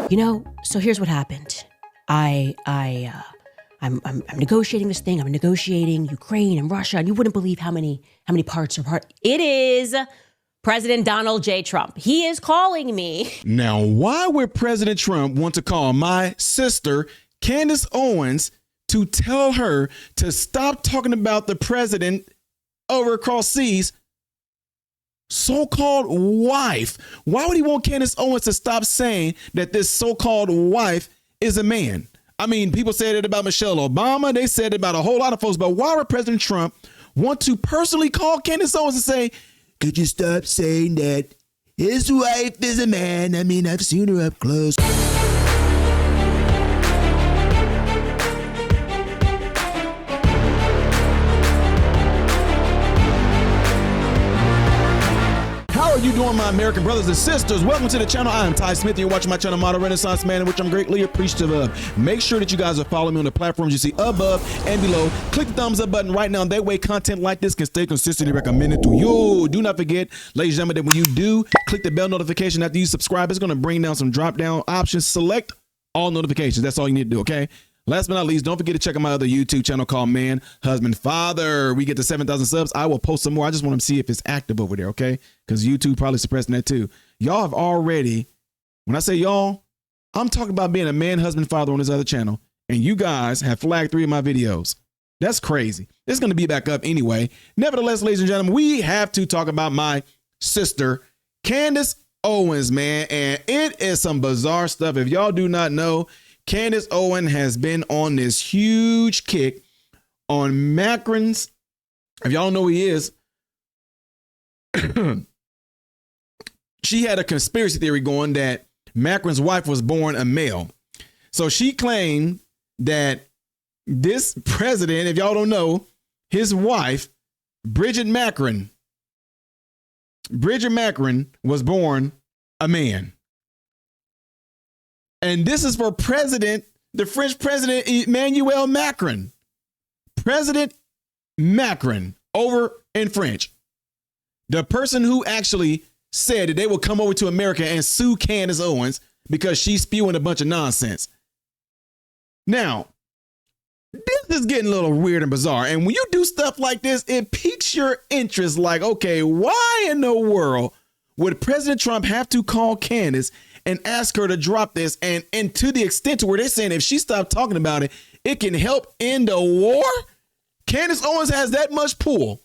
So here's what happened. I'm negotiating this thing. I'm negotiating Ukraine and Russia, and you wouldn't believe how many parts are part. It is President Donald J. Trump. He is calling me. Now, why would President Trump want to call my sister, Candace Owens, to tell her to stop talking about the president over across seas? So-called wife. Why would he want Candace Owens to stop saying that this so-called wife is a man? I mean, people said it about Michelle Obama. They said it about a whole lot of folks. But why would President Trump want to personally call Candace Owens and say, could you stop saying that his wife is a man? I mean, I've seen her up close. How are you doing, my American brothers and sisters? Welcome to the channel. I am Ty Smith. You're watching my channel, Model Renaissance Man, in which I'm greatly appreciative of. Make sure that you guys are following me on the platforms you see above and below. Click the thumbs up button right now. That way, content like this can stay consistently recommended to you. Do not forget, ladies and gentlemen, that when you do click the bell notification after you subscribe, it's going to bring down some drop-down options. Select all notifications. That's all you need to do, okay? Last but not least, don't forget to check out my other YouTube channel called Man, Husband, Father. We get to 7,000 subs. I will post some more. I just want to see if it's active over there, okay? Because YouTube probably suppressing that too. Y'all have already, when I say y'all, I'm talking about being a man, husband, father on this other channel. And you guys have flagged 3 of my videos. That's crazy. It's going to be back up anyway. Nevertheless, ladies and gentlemen, we have to talk about my sister, Candace Owens, man. And it is some bizarre stuff. If y'all do not know, Candace Owens has been on this huge kick on Macron's. If y'all don't know who he is, she had a conspiracy theory going that Macron's wife was born a male. So she claimed that this president, if y'all don't know, his wife, Bridget Macron was born a man. And this is for the French president, Emmanuel Macron. President Macron over in French. The person who actually said that they will come over to America and sue Candace Owens because she's spewing a bunch of nonsense. Now, this is getting a little weird and bizarre. And when you do stuff like this, it piques your interest. Like, okay, why in the world would President Trump have to call Candace and ask her to drop this? And to the extent to where they're saying if she stopped talking about it, it can help end the war. Candace Owens has that much pull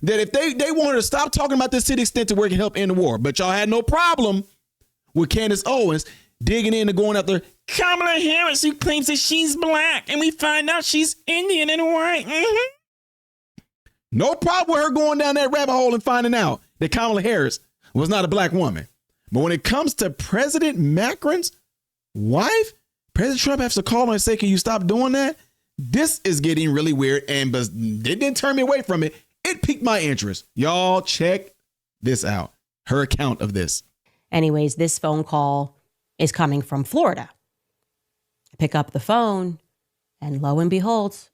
that if they want her to stop talking about this to the extent to where it can help end the war. But y'all had no problem with Candace Owens digging in and going after Kamala Harris, who claims that she's black, and we find out she's Indian and white. No problem with her going down that rabbit hole and finding out that Kamala Harris was not a black woman. But when it comes to President Macron's wife, President Trump has to call her and say, can you stop doing that? This is getting really weird, but it didn't turn me away from it. It piqued my interest. Y'all check this out. Her account of this. Anyways, this phone call is coming from Florida. I pick up the phone, and lo and behold,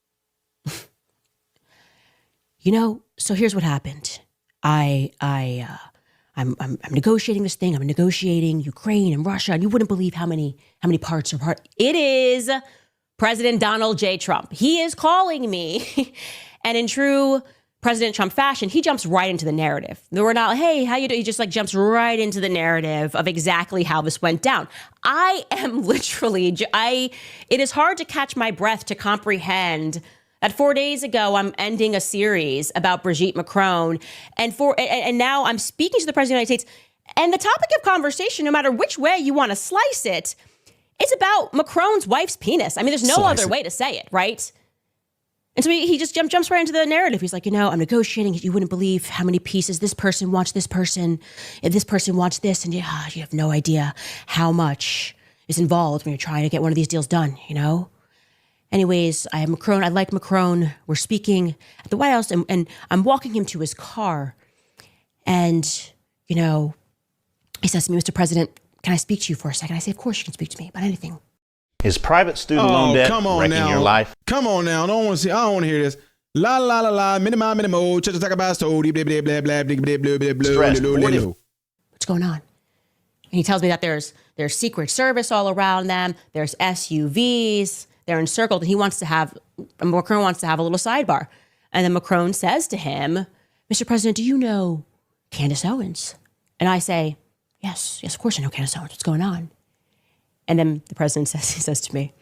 so here's what happened. I'm negotiating this thing. I'm negotiating Ukraine and Russia, and you wouldn't believe how many parts are part. It is President Donald J. Trump. He is calling me, and in true President Trump fashion, he jumps right into the narrative. We're not, hey, how you doing? He just jumps right into the narrative of exactly how this went down. I am literally, it is hard to catch my breath to comprehend that 4 days ago, I'm ending a series about Brigitte Macron, and now I'm speaking to the President of the United States, and the topic of conversation, no matter which way you want to slice it, it's about Macron's wife's penis. I mean, there's no other way to say it, right? And so he just jumps right into the narrative. He's like, I'm negotiating. You wouldn't believe how many pieces this person wants this person, if this person wants this, and you have no idea how much is involved when you're trying to get one of these deals done, Anyways, I have Macron. I like Macron. We're speaking at the White House, and I'm walking him to his car. And, he says to me, Mr. President, can I speak to you for a second? I say, of course you can speak to me about anything. Is private student loan debt wrecking your life? Come on now. I don't want to hear this. La la la la. Minimo. Stress. What's going on? And he tells me that there's Secret Service all around them. There's SUVs. They're encircled. And Macron wants to have a little sidebar. And then Macron says to him, Mr. President, do you know Candace Owens? And I say, yes, of course I know Candace Owens. What's going on? And then the president says to me,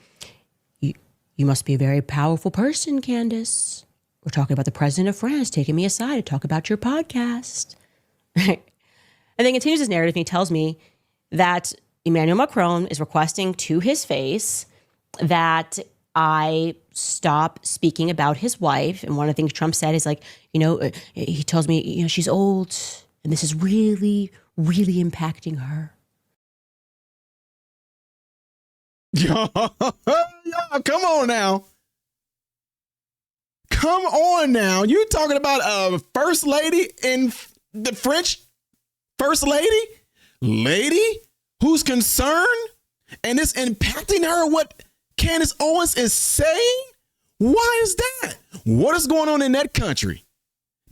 you must be a very powerful person, Candace. We're talking about the president of France taking me aside to talk about your podcast. And then continues his narrative, and he tells me that Emmanuel Macron is requesting to his face that I stop speaking about his wife. And one of the things Trump said is like, he tells me, she's old and this is really, really impacting her. Yeah, come on now. Come on now. You talking about a first lady in the French first lady who's concerned and it's impacting her what Candace Owens is saying? Why is that? What is going on in that country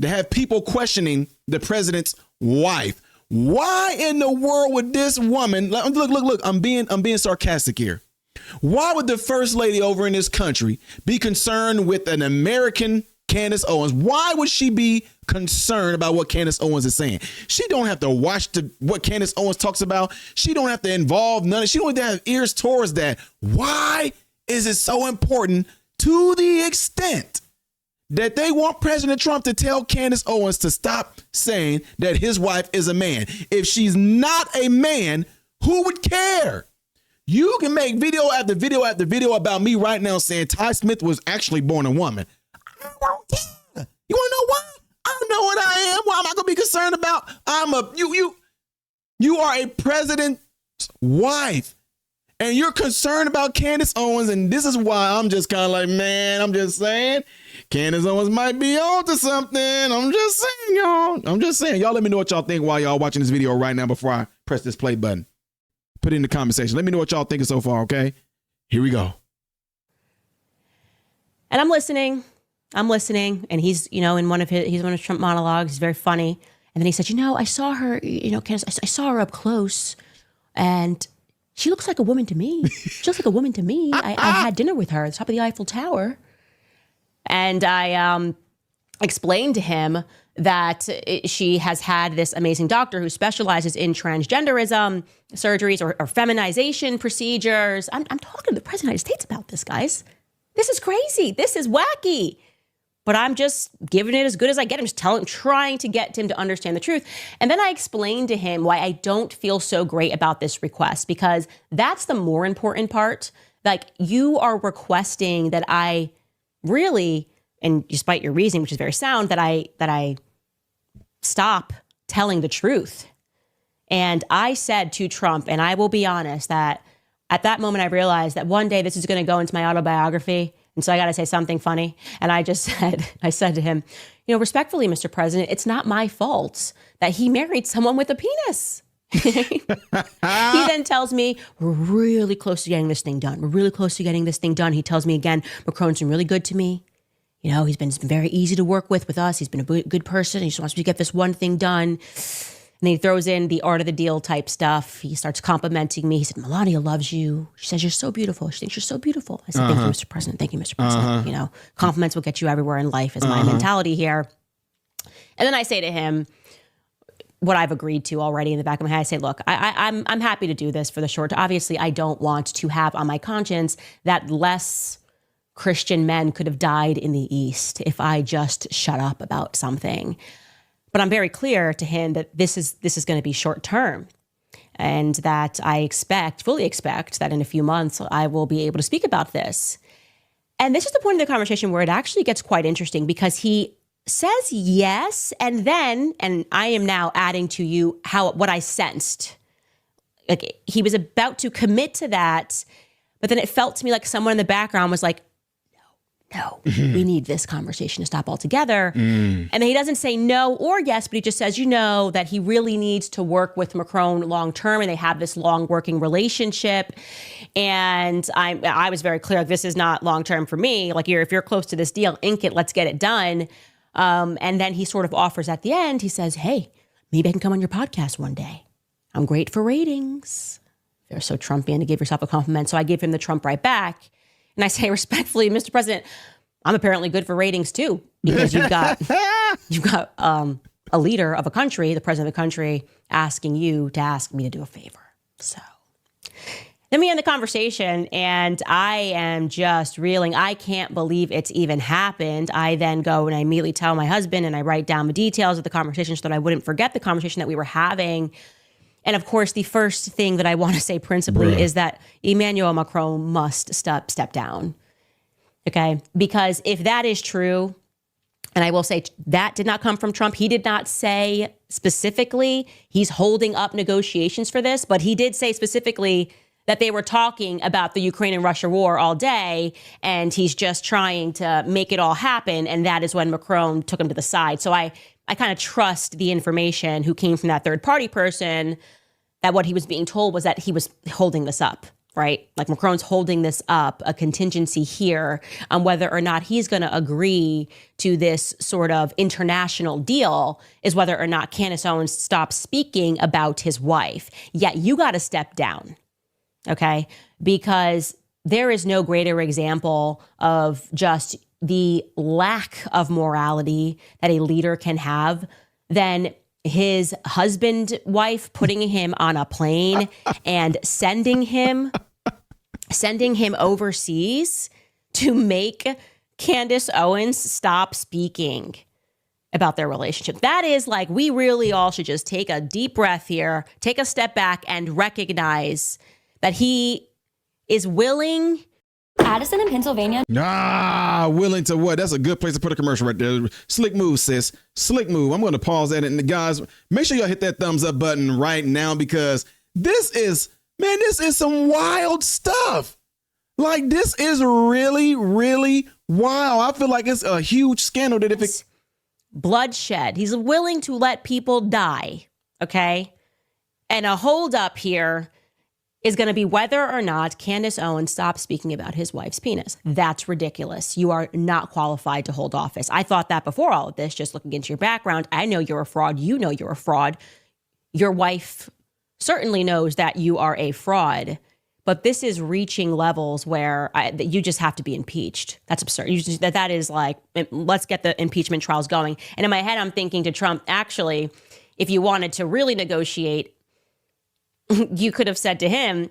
to have people questioning the president's wife? Why in the world would this woman, look, I'm being sarcastic here. Why would the first lady over in this country be concerned with an American Candace Owens? Why would she be concerned about what Candace Owens is saying? She don't have to watch what Candace Owens talks about. She don't have to involve none of. She don't have ears towards that. Why is it so important to the extent that they want President Trump to tell Candace Owens to stop saying that his wife is a man? If she's not a man, who would care? You can make video after video after video about me right now saying Ty Smith was actually born a woman. I don't care. You want to know why? I know what I am. Why am I going to be concerned about? You are a president's wife, and you're concerned about Candace Owens, and this is why I'm just kind of like, man, I'm just saying, Candace Owens might be on to something. I'm just saying, y'all. Y'all let me know what y'all think while y'all watching this video right now before I press this play button. Put it in the comment section. Let me know what y'all thinking so far, okay? Here we go. And I'm listening. And he's, in one of Trump monologues. He's very funny. And then he said, I saw her, Candace, I saw her up close and she looks like a woman to me. She looks like a woman to me. I had dinner with her at the top of the Eiffel Tower. And I explained to him that she has had this amazing doctor who specializes in transgenderism surgeries or feminization procedures. I'm talking to the president of the United States about this, guys. This is crazy. This is wacky. But I'm just giving it as good as I get. I'm just trying to get him to understand the truth. And then I explained to him why I don't feel so great about this request, because that's the more important part. Like, you are requesting that I really, and despite your reasoning, which is very sound, that I stop telling the truth. And I said to Trump, and I will be honest, that at that moment I realized that one day this is going to go into my autobiography. And so I got to say something funny. And I said to him, respectfully, Mr. President, it's not my fault that he married someone with a penis. He then tells me, we're really close to getting this thing done. He tells me again, Macron's been really good to me. He's been very easy to work with us. He's been a good person. He just wants me to get this one thing done. And then he throws in the art of the deal type stuff. He starts complimenting me. He said, Melania loves you. She says you're so beautiful. She thinks you're so beautiful. I said, Thank you, Mr. President. Thank you, Mr. President. Compliments will get you everywhere in life is my mentality here. And then I say to him what I've agreed to already in the back of my head. I say, look, I'm happy to do this for the short. Obviously, I don't want to have on my conscience that less Christian men could have died in the East if I just shut up about something. But I'm very clear to him that this is going to be short term, and that I fully expect that in a few months I will be able to speak about this. And this is the point of the conversation where it actually gets quite interesting, because he says yes, and I am now adding to you what I sensed. Like, he was about to commit to that, but then it felt to me like someone in the background was like, no, we need this conversation to stop altogether. And then he doesn't say no or yes, but he just says, that he really needs to work with Macron long term, and they have this long working relationship. And I was very clear, this is not long term for me. Like, if you're close to this deal, ink it, let's get it done. And then he sort of offers at the end, he says, hey, maybe I can come on your podcast one day. I'm great for ratings. They're so Trumpian to give yourself a compliment. So I give him the Trump right back. And I say respectfully, Mr. President, I'm apparently good for ratings too, because you've got a leader of a country, the president of the country, asking you to ask me to do a favor. So then we end the conversation and I am just reeling. I can't believe it's even happened. I then go and I immediately tell my husband and I write down the details of the conversation so that I wouldn't forget the conversation that we were having. And of course, the first thing that I want to say principally is that Emmanuel Macron must step down. Okay? Because if that is true, and I will say that did not come from Trump. He did not say specifically he's holding up negotiations for this, but he did say specifically that they were talking about the Ukraine and Russia war all day, and he's just trying to make it all happen. And that is when Macron took him to the side. So I kind of trust the information who came from that third party person, that what he was being told was that he was holding this up, right? Like Macron's holding this up, a contingency here on whether or not he's going to agree to this sort of international deal is whether or not Candace Owens stops speaking about his wife. Yet you got to step down, okay? Because there is no greater example of just the lack of morality that a leader can have than his husband, wife putting him on a plane and sending him overseas to make Candace Owens stop speaking about their relationship. That is like, we really all should just take a deep breath here, take a step back and recognize that he is willing. Addison in Pennsylvania. Willing to what? That's a good place to put a commercial right there. Slick move, sis. Slick move. I'm going to pause that. And guys, make sure y'all hit that thumbs up button right now because this is some wild stuff. Like, this is really, really wild. I feel like it's a huge scandal that if it's bloodshed, he's willing to let people die. Okay. And a hold up here is going to be whether or not Candace Owens stops speaking about his wife's penis. That's ridiculous. You are not qualified to hold office. I thought that before all of this, just looking into your background. I know you're a fraud. You know you're a fraud. Your wife certainly knows that you are a fraud. But this is reaching levels where you just have to be impeached. That's absurd. That is like, let's get the impeachment trials going. And in my head, I'm thinking to Trump, actually, if you wanted to really negotiate, you could have said to him,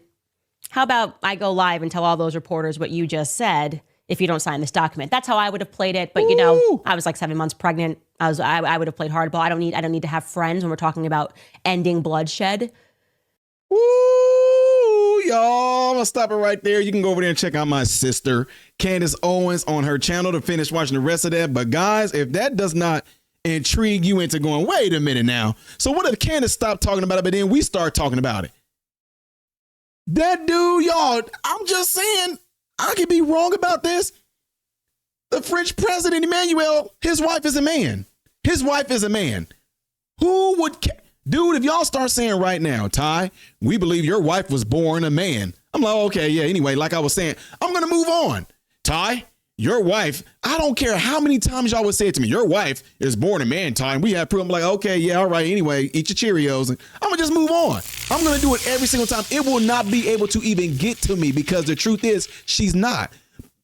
how about I go live and tell all those reporters what you just said if you don't sign this document? That's how I would have played it. But, you know, I was like 7 months pregnant. I would have played hardball. I don't need to have friends when we're talking about ending bloodshed. Ooh, y'all, I'm gonna stop it right there. You can go over there and check out my sister, Candace Owens, on her channel to finish watching the rest of that. But guys, if that does not intrigue you into going, wait a minute now. So what if Candace stopped talking about it, but then we start talking about it? That dude, y'all, I'm just saying, I could be wrong about this. The French president, Emmanuel, his wife is a man. His wife is a man. Who would... Dude, if y'all start saying right now, Ty, we believe your wife was born a man. I'm like, okay, yeah, anyway, like I was saying, I'm going to move on. Ty, your wife, I don't care how many times y'all would say it to me, your wife is born a man, Ty. And we have proof. I'm like, okay, yeah, all right, anyway, eat your Cheerios. And I'm going to just move on. I'm going to do it every single time. It will not be able to even get to me because the truth is she's not.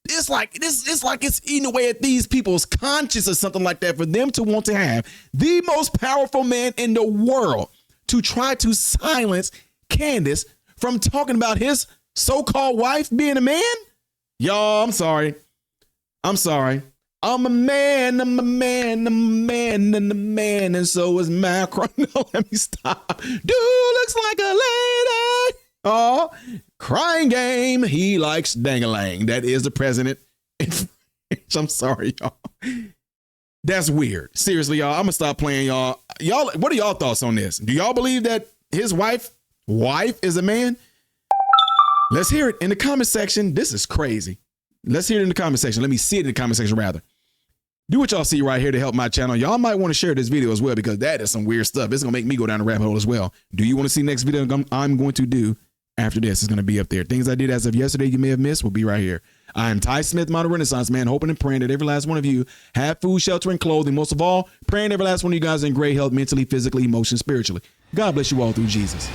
It's like it's eating away at these people's conscience or something like that for them to want to have the most powerful man in the world to try to silence Candace from talking about his so-called wife being a man. Y'all, I'm sorry. I'm a man, and so is Macron. No, let me stop. Dude looks like a lady. Oh, crying game. He likes dang-a-lang. That is the president in French. I'm sorry, y'all. That's weird. Seriously, y'all. I'm gonna stop playing, y'all. Y'all, what are y'all thoughts on this? Do y'all believe that his wife is a man? Let's hear it in the comment section. This is crazy. Let's hear it in the comment section. Let me see it in the comment section, rather. Do what y'all see right here to help my channel. Y'all might want to share this video as well because that is some weird stuff. It's going to make me go down the rabbit hole as well. Do you want to see the next video I'm going to do after this? It's going to be up there. Things I did as of yesterday you may have missed will be right here. I am Ty Smith, modern Renaissance man, hoping and praying that every last one of you have food, shelter, and clothing. Most of all, praying every last one of you guys in great health, mentally, physically, emotionally, spiritually. God bless you all through Jesus.